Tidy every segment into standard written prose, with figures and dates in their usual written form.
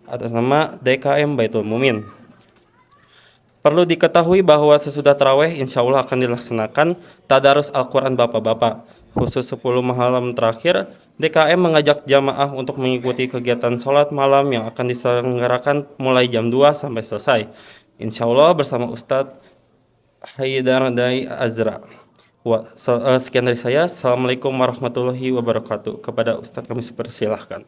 atas nama DKM Baitul Mumin. Perlu diketahui bahwa sesudah tarawih insya Allah akan dilaksanakan tadarus Al-Quran Bapak-Bapak. Khusus 10 malam terakhir, DKM mengajak jamaah untuk mengikuti kegiatan sholat malam yang akan diselenggarakan mulai jam 2 sampai selesai. Insya Allah bersama Ustadz Haidar Dai Azra. Sekian dari saya. Assalamualaikum warahmatullahi wabarakatuh. Kepada Ustadz kami persilahkan.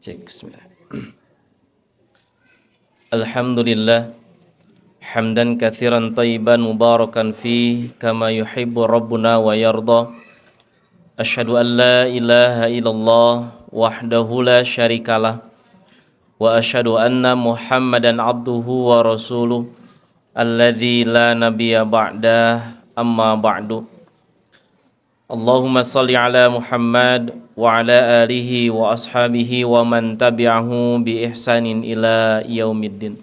Bismillah. Alhamdulillah hamdan katsiran thayyiban mubarakan fi kama yuhibbu rabbuna wa yarda. Asyhadu an la ilaha illallah wahdahu la syarikalah wa asyhadu anna Muhammadan abduhu wa rasuluh alladzi la nabiyya ba'dah, amma ba'du. Allahumma salli ala Muhammad wa ala alihi wa ashabihi wa man tabi'ahu bi ihsanin ila yaumiddin.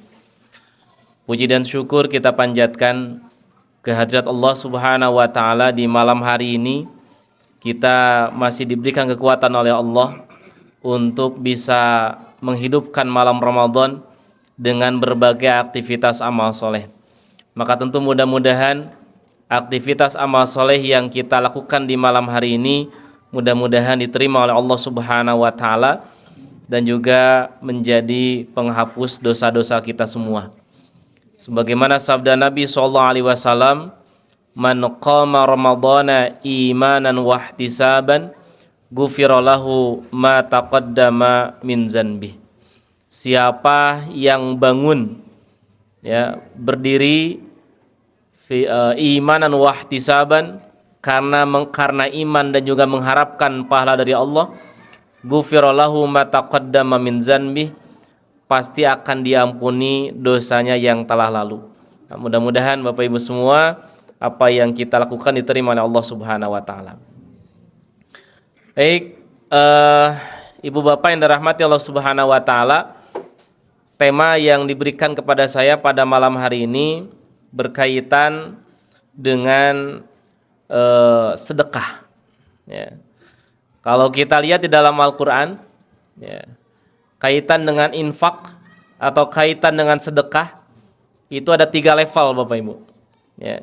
Puji dan syukur kita panjatkan kehadirat Allah Subhanahu wa taala di malam hari ini. Kita masih diberikan kekuatan oleh Allah untuk bisa menghidupkan malam Ramadan dengan berbagai aktivitas amal soleh. Maka tentu mudah-mudahan aktivitas amal soleh yang kita lakukan di malam hari ini mudah-mudahan diterima oleh Allah Subhanahu wa taala dan juga menjadi penghapus dosa-dosa kita semua. Sebagaimana sabda Nabi SAW, man qama ramadhana imanan wa ihtisaban ghufira lahu ma taqaddama min zanbi. Siapa yang bangun berdiri imanan wa ihtisaban karena iman dan juga mengharapkan pahala dari Allah, ghufira lahu ma taqaddama min zanbi, pasti akan diampuni dosanya yang telah lalu. Nah, mudah-mudahan Bapak Ibu semua apa yang kita lakukan diterima oleh Allah Subhanahu wa taala. Baik, Ibu Bapak yang dirahmati Allah Subhanahu wa taala, tema yang diberikan kepada saya pada malam hari ini berkaitan dengan sedekah. Ya. Kalau kita lihat di dalam Al-Quran, kaitan dengan infak atau kaitan dengan sedekah itu ada 3 level Bapak Ibu. Ya.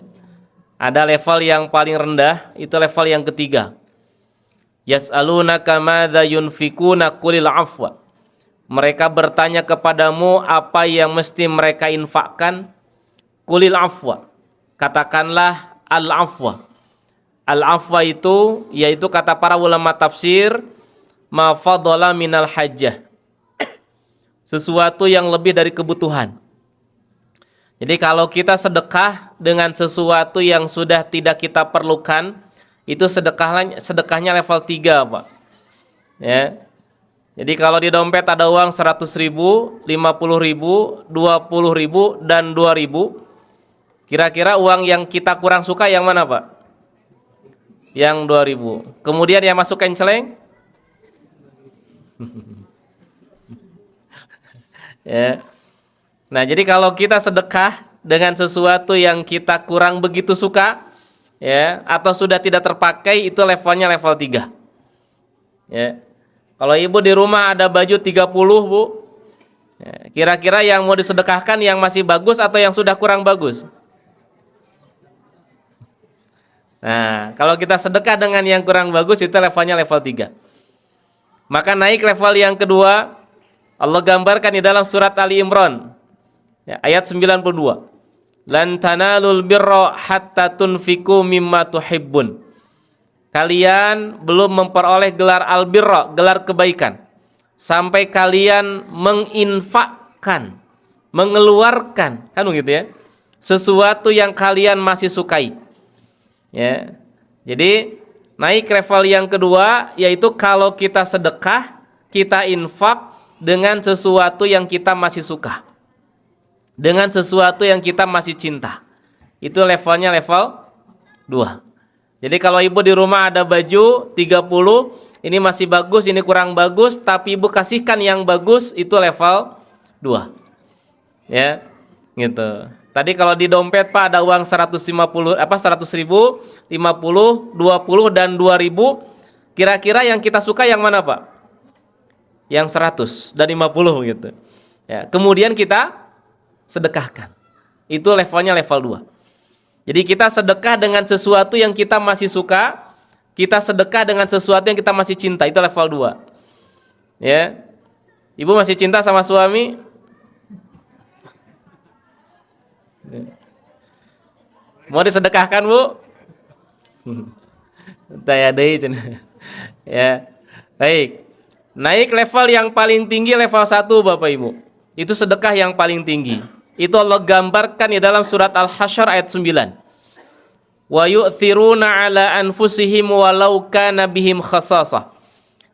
Ada level yang paling rendah, itu level yang ketiga. Yas'alunaka madza yunfikuna qulil afwa. Mereka bertanya kepadamu apa yang mesti mereka infakkan. Qulil afwa, katakanlah al-afwa. Al-afwa itu yaitu kata para ulama tafsir ma fadhala minal hajjah, sesuatu yang lebih dari kebutuhan. Jadi kalau kita sedekah dengan sesuatu yang sudah tidak kita perlukan, itu sedekahnya level 3 Pak. Ya. Jadi kalau di dompet ada uang 100.000, 50.000, 20.000 dan 2.000, kira-kira uang yang kita kurang suka yang mana Pak? Yang 2.000. Kemudian yang masuk ke celeng? Ya. Nah, jadi kalau kita sedekah dengan sesuatu yang kita kurang begitu suka, ya, atau sudah tidak terpakai, itu levelnya level 3. Ya. Kalau ibu di rumah ada baju 30, Bu, ya, kira-kira yang mau disedekahkan yang masih bagus atau yang sudah kurang bagus? Nah, kalau kita sedekah dengan yang kurang bagus, itu levelnya level 3. Maka naik level yang kedua, Allah gambarkan di dalam surat Ali Imran, ya, ayat 92. Lan tanalul birra hatta tunfiku mimma tuhibbun. Kalian belum memperoleh gelar al-birra, gelar kebaikan, sampai kalian menginfakkan, mengeluarkan, kan begitu ya, sesuatu yang kalian masih sukai. Ya. Jadi naik level yang kedua yaitu kalau kita sedekah, kita infak dengan sesuatu yang kita masih suka. Dengan sesuatu yang kita masih cinta. Itu levelnya level 2. Jadi kalau ibu di rumah ada baju 30, ini masih bagus, ini kurang bagus, tapi ibu kasihkan yang bagus, itu level 2. Ya, gitu. Tadi kalau di dompet Pak ada uang 100 ribu, 50, 20 dan 2.000. Kira-kira yang kita suka yang mana Pak? Yang 100 dan 50 gitu. Ya, kemudian kita sedekahkan. Itu levelnya level 2. Jadi kita sedekah dengan sesuatu yang kita masih suka, kita sedekah dengan sesuatu yang kita masih cinta, itu level 2. Ya. Ibu masih cinta sama suami? Mau disedekahkan, Bu? Taya deui cenah. Ya. Baik. Naik level yang paling tinggi level 1 Bapak Ibu. Itu sedekah yang paling tinggi. Itu Allah gambarkan di dalam surat Al-Hasyr ayat 9. Wa yu'thiruna ala anfusihim walau kana bihim khasasah.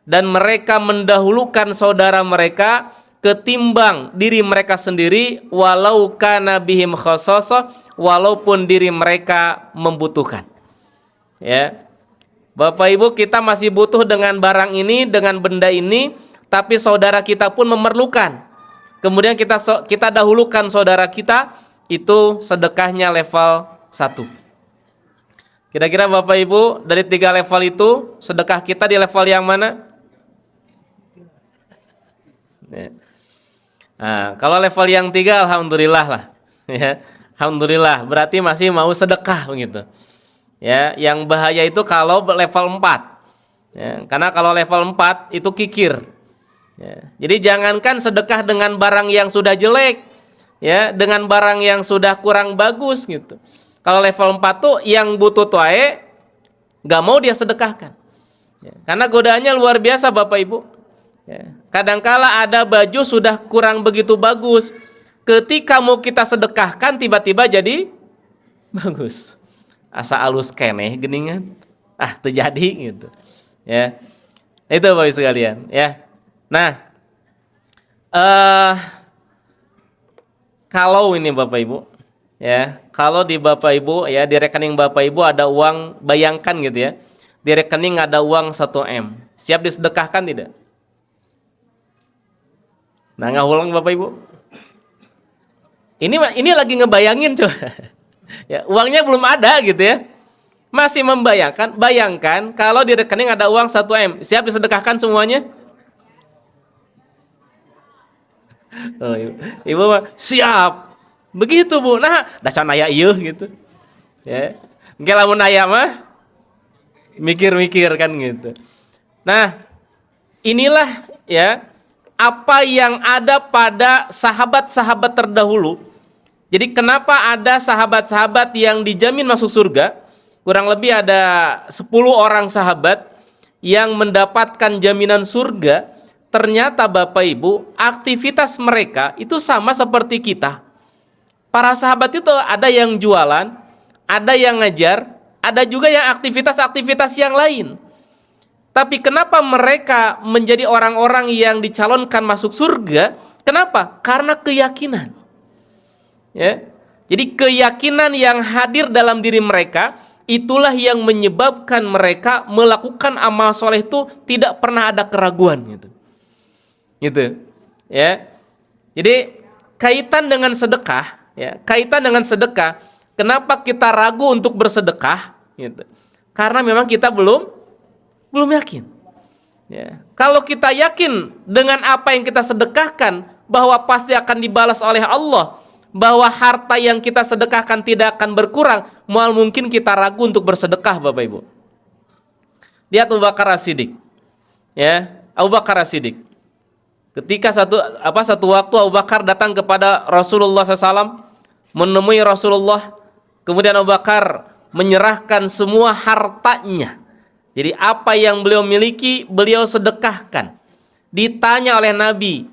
Dan mereka mendahulukan saudara mereka ketimbang diri mereka sendiri walau kana bihim khasasah, walaupun diri mereka membutuhkan. Ya. Bapak Ibu, kita masih butuh dengan barang ini, dengan benda ini, tapi saudara kita pun memerlukan. Kemudian kita dahulukan saudara kita, itu sedekahnya level 1. Kira-kira Bapak Ibu, dari 3 level itu, sedekah kita di level yang mana? Nah, kalau level yang 3, alhamdulillah lah. Ya, alhamdulillah, berarti masih mau sedekah begitu. Ya, yang bahaya itu kalau level 4. Ya, karena kalau level 4 itu kikir. Ya, jadi jangankan sedekah dengan barang yang sudah jelek, ya, dengan barang yang sudah kurang bagus gitu. Kalau level 4 tuh yang butuh tuae gak mau dia sedekahkan. Ya, karena godaannya luar biasa Bapak Ibu. Ya, kadangkala ada baju sudah kurang begitu bagus. Ketika mau kita sedekahkan tiba-tiba jadi bagus. Asa alus keneh geningan. Terjadi gitu. Ya. Itu Bapak Ibu sekalian, ya. Nah, kalau ini Bapak Ibu, ya, kalau di Bapak Ibu, ya, di rekening Bapak Ibu ada uang, bayangkan gitu ya, di rekening ada uang 1M, siap disedekahkan tidak? Nah, ngulang Bapak Ibu. Ini lagi ngebayangin coba, ya, uangnya belum ada gitu ya, masih membayangkan. Bayangkan kalau di rekening ada uang 1M, siap disedekahkan semuanya? Oh, ibu mah siap. Begitu Bu. Nah, dasar aya ieu gitu. Ya. Engke lamun aya mah mikir-mikir kan gitu. Nah, inilah ya apa yang ada pada sahabat-sahabat terdahulu. Jadi kenapa ada sahabat-sahabat yang dijamin masuk surga? Kurang lebih ada 10 orang sahabat yang mendapatkan jaminan surga. Ternyata Bapak Ibu, aktivitas mereka itu sama seperti kita. Para sahabat itu ada yang jualan, ada yang ngajar, ada juga yang aktivitas-aktivitas yang lain. Tapi kenapa mereka menjadi orang-orang yang dicalonkan masuk surga? Kenapa? Karena keyakinan. Ya. Jadi keyakinan yang hadir dalam diri mereka, itulah yang menyebabkan mereka melakukan amal soleh itu tidak pernah ada keraguan gitu. Gitu, ya. Jadi kaitan dengan sedekah, ya, kaitan dengan sedekah. Kenapa kita ragu untuk bersedekah? Gitu. Karena memang kita belum yakin. Ya. Kalau kita yakin dengan apa yang kita sedekahkan, bahwa pasti akan dibalas oleh Allah, bahwa harta yang kita sedekahkan tidak akan berkurang, mual mungkin kita ragu untuk bersedekah, Bapak Ibu. Lihat Abu Bakar As-Siddiq, ya, Abu Bakar As-Siddiq. Ketika satu waktu Abu Bakar datang kepada Rasulullah SAW, menemui Rasulullah, kemudian Abu Bakar menyerahkan semua hartanya. Jadi apa yang beliau miliki, beliau sedekahkan. Ditanya oleh Nabi,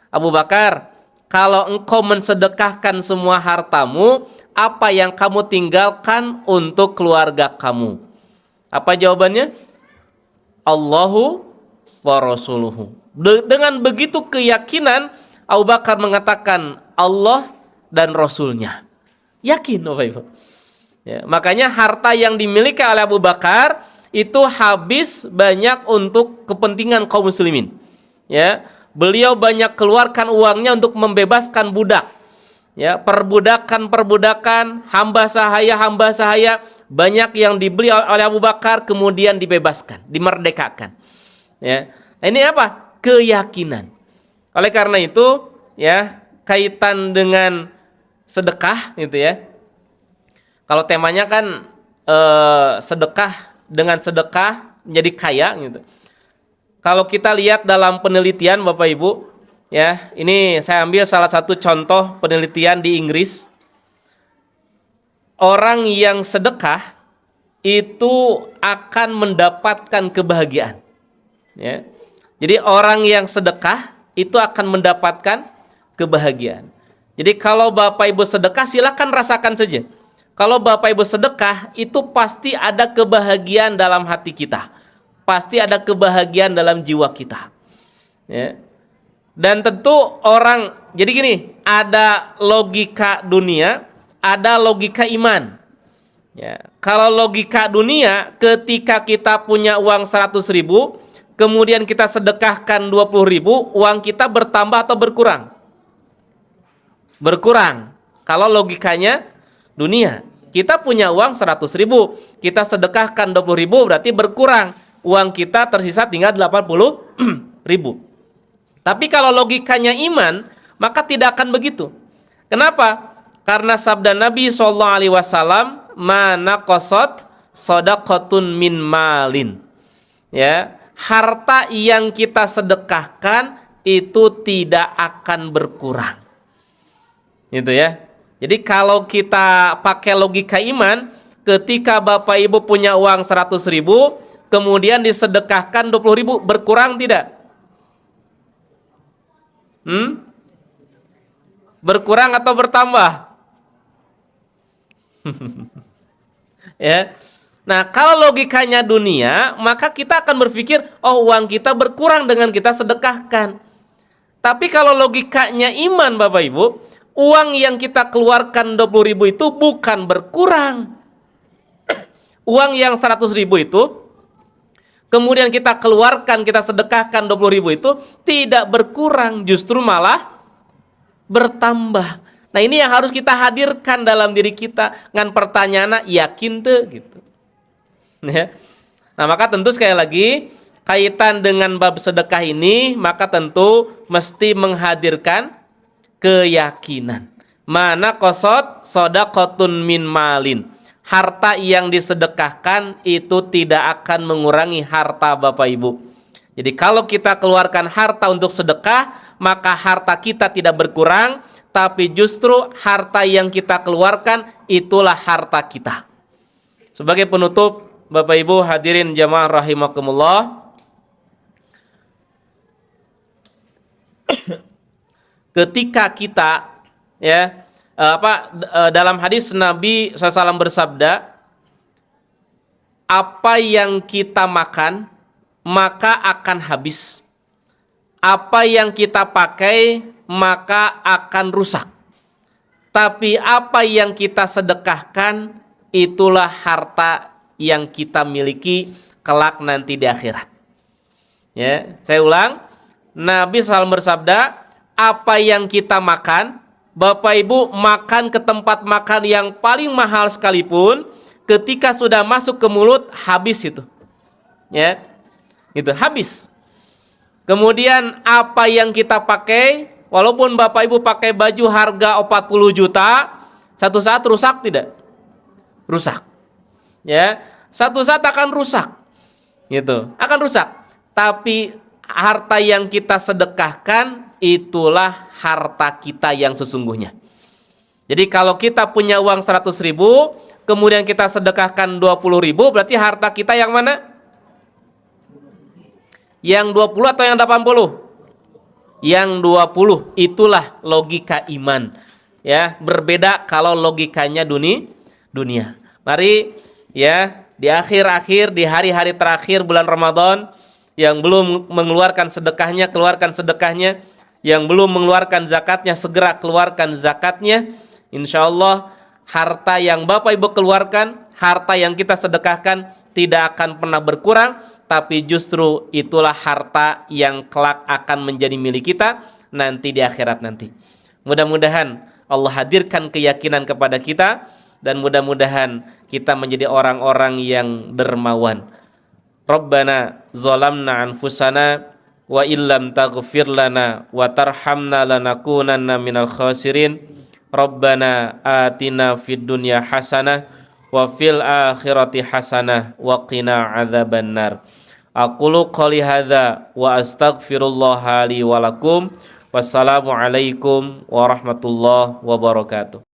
Abu Bakar, kalau engkau mensedekahkan semua hartamu, apa yang kamu tinggalkan untuk keluarga kamu? Apa jawabannya? Allahu wa rasuluhu. Dengan begitu keyakinan, Abu Bakar mengatakan Allah dan Rasulnya. Yakin, Bapak Ibu. Ya, makanya harta yang dimiliki oleh Abu Bakar itu habis banyak untuk kepentingan kaum muslimin. Ya, beliau banyak keluarkan uangnya untuk membebaskan budak. Ya, perbudakan, hamba sahaya banyak yang dibeli oleh Abu Bakar kemudian dibebaskan, dimerdekakan. Ya. Nah, ini apa? Keyakinan. Oleh karena itu, ya, kaitan dengan sedekah gitu ya. Kalau temanya kan sedekah, dengan sedekah menjadi kaya gitu. Kalau kita lihat dalam penelitian Bapak Ibu, ya, ini saya ambil salah satu contoh penelitian di Inggris. Orang yang sedekah itu akan mendapatkan kebahagiaan. Ya. Jadi orang yang sedekah itu akan mendapatkan kebahagiaan. Jadi kalau Bapak Ibu sedekah silakan rasakan saja. Kalau Bapak Ibu sedekah itu pasti ada kebahagiaan dalam hati kita. Pasti ada kebahagiaan dalam jiwa kita. Ya. Dan tentu orang, jadi gini, ada logika dunia, ada logika iman. Ya. Kalau logika dunia, ketika kita punya uang 100.000, kemudian kita sedekahkan 20.000, uang kita bertambah atau berkurang? Berkurang. Kalau logikanya dunia, kita punya uang 100.000, kita sedekahkan 20.000, berarti berkurang. Uang kita tersisa tinggal 80.000. Tapi kalau logikanya iman, maka tidak akan begitu. Kenapa? Karena sabda Nabi SAW, mana qasat sadaqatun min malin. Ya, harta yang kita sedekahkan itu tidak akan berkurang. Gitu ya. Jadi kalau kita pakai logika iman, ketika Bapak Ibu punya uang 100.000, kemudian disedekahkan 20.000, berkurang tidak? Berkurang atau bertambah? Ya. Nah, kalau logikanya dunia, maka kita akan berpikir, oh, uang kita berkurang dengan kita sedekahkan. Tapi kalau logikanya iman Bapak Ibu, uang yang kita keluarkan 20.000 itu bukan berkurang. Uang yang 100.000 itu kemudian kita keluarkan, kita sedekahkan 20.000 itu tidak berkurang, justru malah bertambah. Nah, ini yang harus kita hadirkan dalam diri kita. Ngan pertanyaannya, yakin tuh gitu. Ya. Nah, maka tentu sekali lagi kaitan dengan bab sedekah ini, maka tentu mesti menghadirkan keyakinan. Mana qasad shadaqatun min malin. Harta yang disedekahkan itu tidak akan mengurangi harta Bapak Ibu. Jadi kalau kita keluarkan harta untuk sedekah, maka harta kita tidak berkurang, tapi justru harta yang kita keluarkan itulah harta kita. Sebagai penutup, Bapak Ibu hadirin jamaah rahimakumullah, ketika kita dalam hadis Nabi SAW bersabda, apa yang kita makan maka akan habis, apa yang kita pakai maka akan rusak, tapi apa yang kita sedekahkan itulah harta yang kita miliki kelak nanti di akhirat. Ya, saya ulang, Nabi SAW bersabda, apa yang kita makan, Bapak Ibu makan ke tempat makan yang paling mahal sekalipun, ketika sudah masuk ke mulut habis itu. Ya. Itu habis. Kemudian apa yang kita pakai, walaupun Bapak Ibu pakai baju harga 40 juta, satu saat rusak tidak? Rusak. Ya, satu saat akan rusak. Gitu. Akan rusak. Tapi harta yang kita sedekahkan itulah harta kita yang sesungguhnya. Jadi kalau kita punya uang 100.000, kemudian kita sedekahkan 20.000, berarti harta kita yang mana? Yang 20 atau yang 80? yang 20. Itulah logika iman. Ya, berbeda kalau logikanya dunia. Mari ya, di akhir-akhir, di hari-hari terakhir bulan Ramadan, yang belum mengeluarkan sedekahnya, keluarkan sedekahnya. Yang belum mengeluarkan zakatnya, segera keluarkan zakatnya. Insya Allah harta yang Bapak Ibu keluarkan, harta yang kita sedekahkan tidak akan pernah berkurang, tapi justru itulah harta yang kelak akan menjadi milik kita nanti di akhirat nanti. Mudah-mudahan Allah hadirkan keyakinan kepada kita, dan mudah-mudahan kita menjadi orang-orang yang dermawan. Rabbana zalamna anfusana wa illam taghfir lana wa tarhamna lanakunanna minal khasirin. Rabbana atina fid dunya hasanah wa fil akhirati hasanah wa qina adzabannar. Aqulu qouli hadza wa astaghfirullaha li wa lakum. Wassalamu alaikum warahmatullahi wabarakatuh.